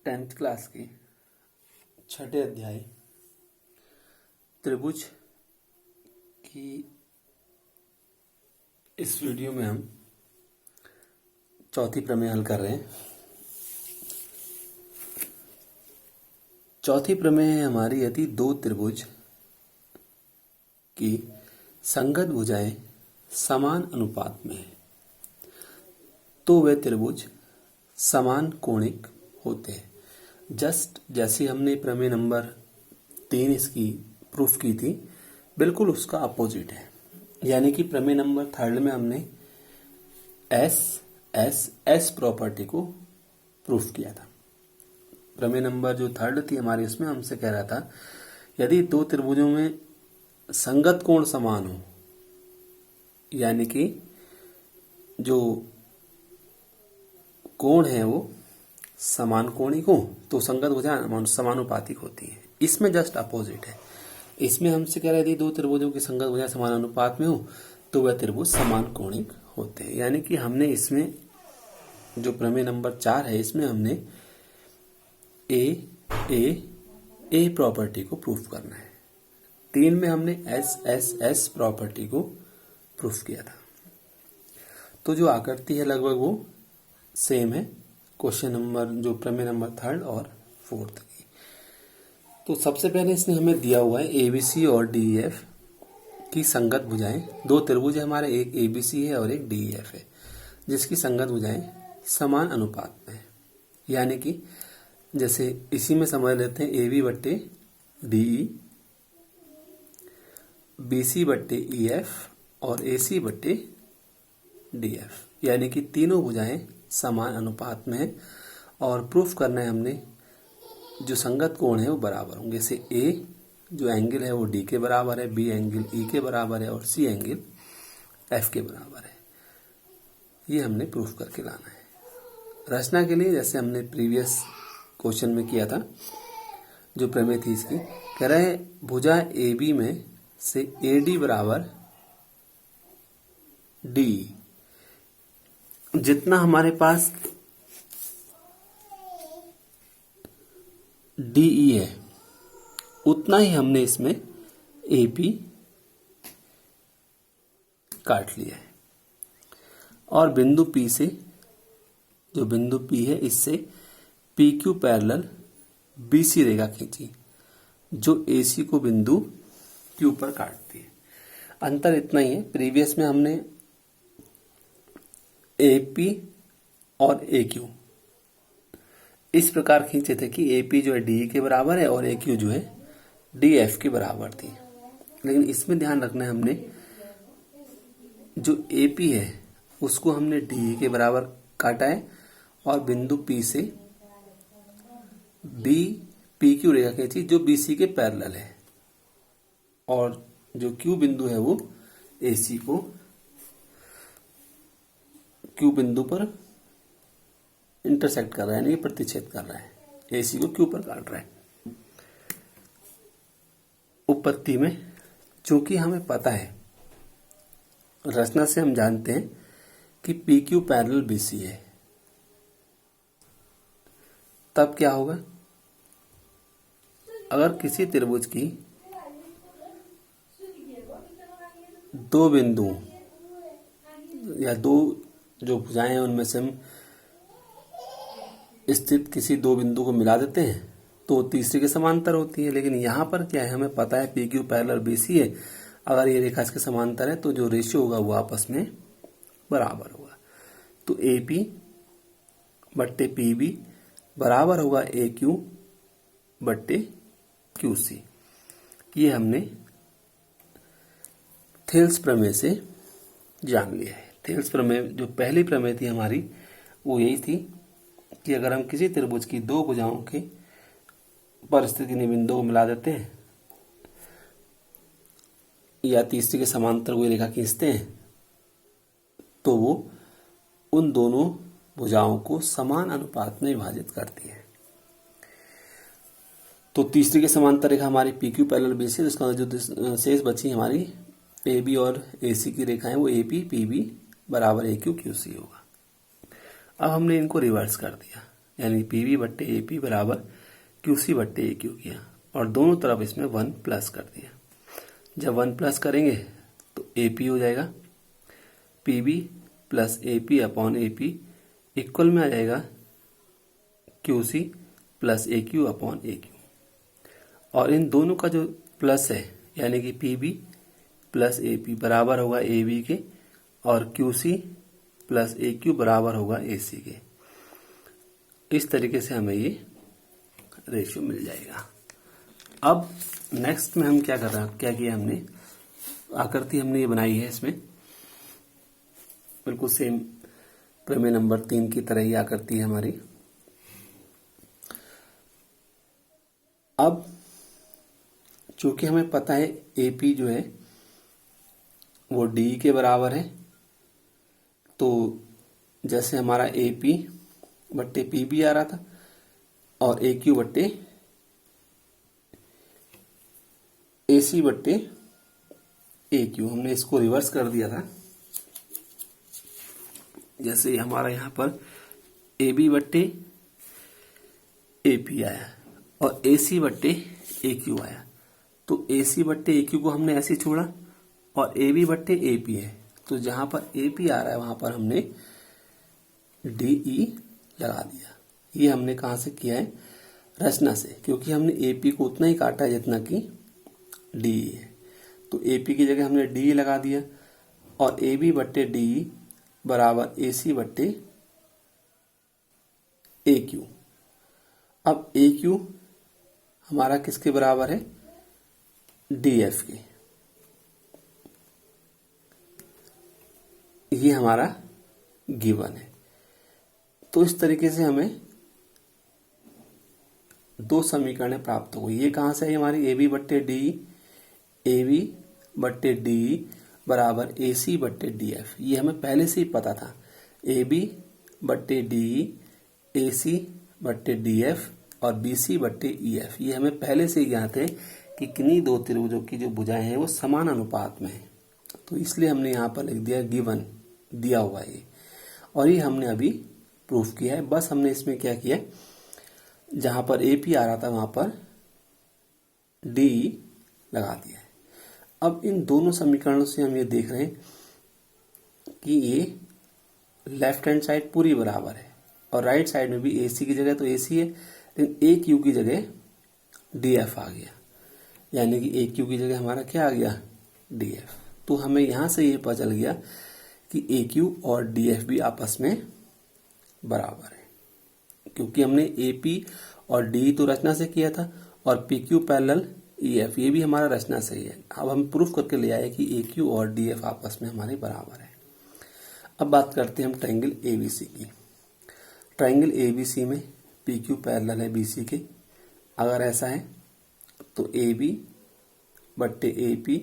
10th class के छठे अध्याय त्रिभुज की इस वीडियो में हम चौथी प्रमेय हल कर रहे हैं। चौथी प्रमेय है हमारी, यदि दो त्रिभुज की संगत भुजाएं समान अनुपात में है तो वे त्रिभुज समान कोणिक होते हैं। जस्ट जैसे हमने प्रमेय नंबर 3 इसकी प्रूफ की थी, बिल्कुल उसका अपोजिट है। यानी कि प्रमेय नंबर 3 में हमने एस प्रॉपर्टी को प्रूफ किया था। प्रमेय नंबर जो 3 थी हमारी, उसमें हमसे कह रहा था यदि दो त्रिभुजों में संगत कोण समान हो, यानी कि जो कोण है वो समान कोणिक हो तो संगत भुजाएं समानुपातिक होती है। इसमें जस्ट अपोजिट है। इसमें हमसे कह रहे थे दो त्रिभुजों की संगत भुजाएं समान अनुपात में हो तो वह त्रिभुज समान कोणिक होते हैं। यानी कि हमने इसमें जो प्रमेय नंबर 4 है, इसमें हमने ए प्रॉपर्टी को प्रूफ करना है। 3 में हमने एस प्रॉपर्टी को प्रूफ किया था। तो जो आकृति है लगभग वो सेम है क्वेश्चन नंबर जो प्रमेय नंबर 3 और 4 की। तो सबसे पहले इसने हमें दिया हुआ है एबीसी और डीईएफ की संगत भुजाएं। दो त्रिभुज है हमारे, एक एबीसी है और एक डीईएफ है, जिसकी संगत भुजाएं समान अनुपात में है। यानी कि जैसे इसी में समझ लेते हैं एबी बट्टे डीई, बीसी बट्टे ईएफ और एसी बट्टे डीएफ, यानी कि तीनों भुजाएं समान अनुपात में है। और प्रूफ करना है हमने जो संगत कोण है वो बराबर होंगे। जैसे ए जो एंगल है वो डी के बराबर है, बी एंगल ई के बराबर है और सी एंगल एफ के बराबर है। ये हमने प्रूफ करके लाना है। रचना के लिए जैसे हमने प्रीवियस क्वेश्चन में किया था, जो प्रमेय थी इसकी, कह रहे हैं भुजा ए बी में से ए डी बराबर डी। जितना हमारे पास डीई है उतना ही हमने इसमें एपी काट लिया है। और बिंदु पी से, जो बिंदु पी है, इससे पी क्यू पैरेलल बीसी रेखा खींची जो एसी को बिंदु क्यू पर काटती है। अंतर इतना ही है, प्रीवियस में हमने एपी और ए क्यू इस प्रकार खींचे थे कि एपी जो है डी के बराबर है और ए क्यू जो है डी एफ के बराबर थी। लेकिन इसमें ध्यान रखना है, हमने जो एपी है उसको हमने डी के बराबर काटा है और बिंदु पी से बी पी क्यू रेखा खींची जो बीसी के पैरेलल है, और जो क्यू बिंदु है वो एसी को क्यू बिंदु पर इंटरसेक्ट कर रहा है, यानी प्रतिच्छेद कर रहा है। एसी को क्यू पर काट रहा है। उत्पत्ति में चूंकि हमें पता है, रचना से हम जानते हैं कि पी क्यू पैरेलल बीसी है, तब क्या होगा? अगर किसी त्रिभुज की दो बिंदु या दो जो भुजाएं हैं उनमें से हम स्थित किसी दो बिंदु को मिला देते हैं तो तीसरे के समांतर होती है। लेकिन यहां पर क्या है, हमें पता है पी क्यू पैरेलल बीसी है। अगर ये रेखा इसके समांतर है तो जो रेशियो होगा वो आपस में बराबर होगा। तो ए पी बट्टे पी बी बराबर होगा ए क्यू बट्टे क्यू सी। ये हमने थेल्स प्रमेय से जान लिया है। थेल्स प्रमेय जो पहली प्रमेय थी हमारी वो यही थी कि अगर हम किसी त्रिभुज की दो भुजाओं के परिस्थिति बिंदु को मिला देते हैं या तीसरे के समांतर कोई रेखा खींचते हैं तो वो उन दोनों भुजाओं को समान अनुपात में विभाजित करती है। तो तीसरे के समांतर रेखा हमारी पी क्यू पैरेलल बीसी, जिसका जो शेष बची हमारी ए बी और ए सी की रेखाएं वो ए पी पी बी बराबर ए क्यू क्यू सी होगा। अब हमने इनको रिवर्स कर दिया। यानी पी बी बट्टे ए पी बराबर क्यू सी बट्टे ए क्यू किया और दोनों तरफ इसमें 1 प्लस कर दिया। जब 1 प्लस करेंगे तो ए पी हो जाएगा, P B plus A P upon A P equal में आ जाएगा Q C plus A Q upon A Q. और इन दोनों का जो प्लस है यानी कि P B plus A P बराबर होगा ए बी के और Q C plus A Q बराबर होगा ए सी के। इस तरीके से हमें ये रेशियो मिल जाएगा। अब नेक्स्ट में हम क्या कर रहे हैं, क्या किया हमने, आकृति हमने ये बनाई है, इसमें बिल्कुल सेम प्रमेय नंबर 3 की तरह ही आकृति है हमारी। अब चूंकि हमें पता है एपी जो है वो डी के बराबर है, तो जैसे हमारा एपी बट्टे पी बी आ रहा था और ए क्यू बट्टे ए सी बट्टे ए क्यू, हमने इसको रिवर्स कर दिया था। जैसे हमारा यहां पर ए बी बट्टे ए पी आया और ए सी बट्टे ए क्यू आया, तो ए सी बट्टे ए क्यू को हमने ऐसे छोड़ा और ए बी बट्टे ए पी है, तो जहां पर ए पी आ रहा है वहां पर हमने डी ई लगा दिया। ये हमने कहां से किया है, रचना से, क्योंकि हमने ए पी को उतना ही काटा है जितना कि डी है, तो ए पी की जगह हमने डी लगा दिया और ए बी बट्टे डी बराबर ए सी बट्टे ए क्यू। अब ए क्यू हमारा किसके बराबर है, डी एफ के। ये हमारा गिवन है। तो इस तरीके से हमें दो समीकरण प्राप्त हो गई। ये कहां से है हमारी, ए बी बट्टे डी, ए बी बट्टे डी बराबर ए सी बट्टे डी एफ। ये हमें पहले से ही पता था, ए बी बट्टे डी ए सी बट्टे डी एफ और बी सी बट्टे ई एफ। ये हमें पहले से ही ज्ञात है कि किन्हीं दो त्रिभुजों की जो भुजाएं हैं वो समान अनुपात में है, तो इसलिए हमने यहाँ पर लिख दिया गिवन, दिया हुआ है, और ये हमने अभी प्रूफ किया है। बस हमने इसमें क्या किया, जहां पर ए पी आ रहा था वहां पर डी लगा दिया है। अब इन दोनों समीकरणों से हम ये देख रहे हैं कि ये लेफ्ट हैंड साइड पूरी बराबर है और राइट साइड में भी ए सी की जगह तो ए सी है, लेकिन ए क्यू की जगह डी एफ आ गया, यानी कि ए क्यू की जगह हमारा क्या आ गया, डी एफ। तो हमें यहां से ये पता चल गया कि ए क्यू और डी एफ भी आपस में बराबर है, क्योंकि हमने ए पी और डी तो रचना से किया था और P Q parallel E F, ये भी हमारा रचना से ही है। अब हम प्रूफ करके ले आए कि ए क्यू और डी एफ आपस में हमारे बराबर है। अब बात करते हैं हम ट्रायंगल एबीसी की। ट्रायंगल एबीसी में पी क्यू पैरेलल है बी सी के। अगर ऐसा है तो ए बी बट्टे ए पी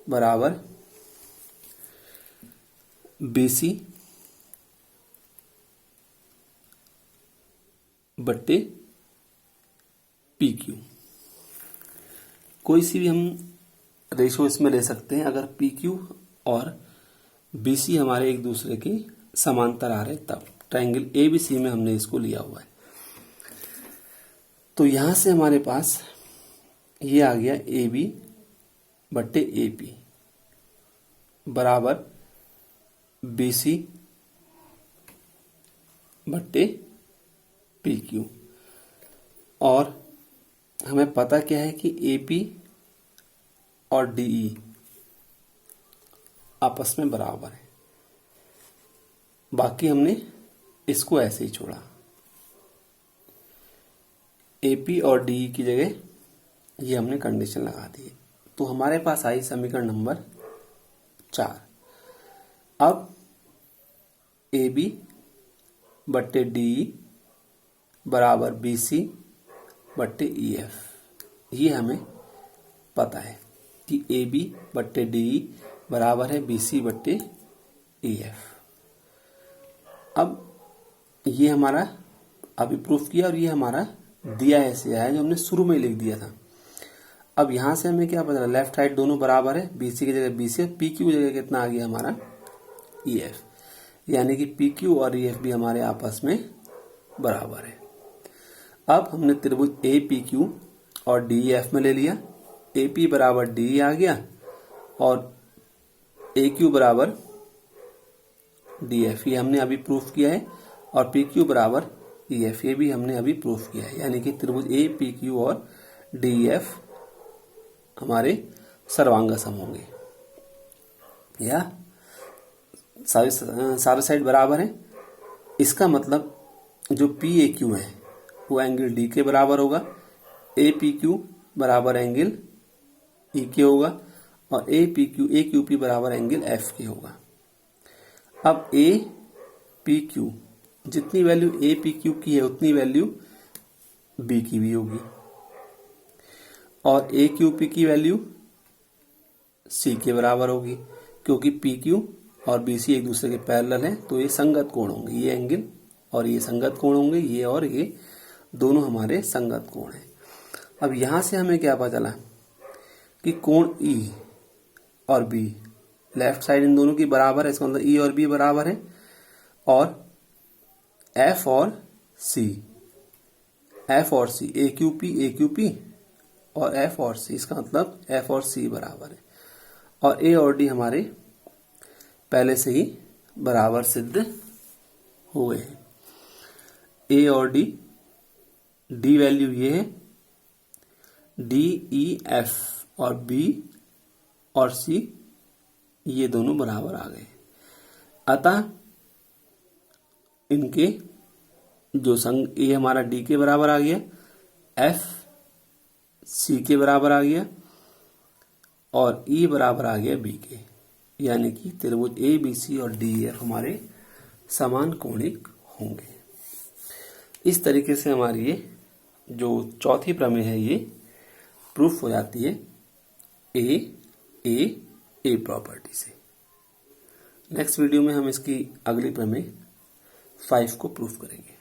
बराबर बी सी बट्टे पी क्यू। कोई सी भी हम रेशो इसमें ले सकते हैं अगर पी क्यू और बी सी हमारे एक दूसरे के समांतर आ रहे तब। ट्रायंगल एबीसी में हमने इसको लिया हुआ है। तो यहां से हमारे पास ये आ गया ए बी बट्टे ए पी बराबर बी सी बट्टे पी क्यू, और हमें पता क्या है कि ए पी और डीई आपस में बराबर है। बाकी हमने इसको ऐसे ही छोड़ा, एपी और डीई की जगह ये हमने कंडीशन लगा दी। तो हमारे पास आई समीकरण नंबर 4। अब ए बी बट्टे डी बराबर बी सी बट्टे ई एफ, ये हमें पता है कि ए बी बट्टे डी बराबर है बी सी बट्टे ई एफ। अब ये हमारा अभी प्रूफ किया और ये हमारा दिया ऐसे आया जो हमने शुरू में लिख दिया था। अब यहां से हमें क्या पता, लेफ्ट राइट दोनों बराबर है, बीसी की जगह बीसी, पी क्यू की जगह कितना आ गया हमारा ई एफ, यानी कि पी क्यू और ई एफ भी हमारे आपस में बराबर है। अब हमने त्रिभुज ए पी क्यू और डी एफ में ले लिया, ए पी बराबर डी आ गया और ए क्यू बराबर डी एफ, ये हमने अभी प्रूफ किया है, और पी क्यू बराबर ई एफ, ये भी हमने अभी प्रूफ किया है। यानी कि त्रिभुज ए पी क्यू और डी एफ हमारे सर्वांग सम होंगे, या सारे साइड बराबर है। इसका मतलब जो पी ए क्यू है वो एंगल डी के बराबर होगा, ए पी क्यू बराबर एंगल ई के होगा, और ए क्यू पी बराबर एंगल एफ के होगा। अब ए पी क्यू, जितनी वैल्यू ए पी क्यू की है उतनी वैल्यू बी की भी होगी, और ए क्यू पी की वैल्यू सी के बराबर होगी, क्योंकि पी क्यू और बी सी एक दूसरे के पैरेलल हैं, तो ये संगत कोण होंगे, ये एंगल और ये संगत कोण होंगे, ये और ये दोनों हमारे संगत कोण हैं। अब यहां से हमें क्या पता चला कि कोण ई और बी लेफ्ट साइड इन दोनों की बराबर है, इसका मतलब ई और बी बराबर है, और एफ और सी ए क्यू पी और एफ और सी, इसका मतलब एफ और सी बराबर है, और ए और डी हमारे पहले से ही बराबर सिद्ध हो गए हैं। ए और डी वैल्यू ये है, डी ई एफ और बी और सी ये दोनों बराबर आ गए। अतः इनके जो संग ए हमारा डी के बराबर आ गया, एफ सी के बराबर आ गया, और ई बराबर आ गया बी के, यानी कि त्रिभुज ए बी सी और डी एफ हमारे समान कोणिक होंगे। इस तरीके से हमारी ये जो चौथी प्रमेय है ये प्रूफ हो जाती है ए प्रॉपर्टी से। नेक्स्ट वीडियो में हम इसकी अगली प्रमेय 5 को प्रूफ करेंगे।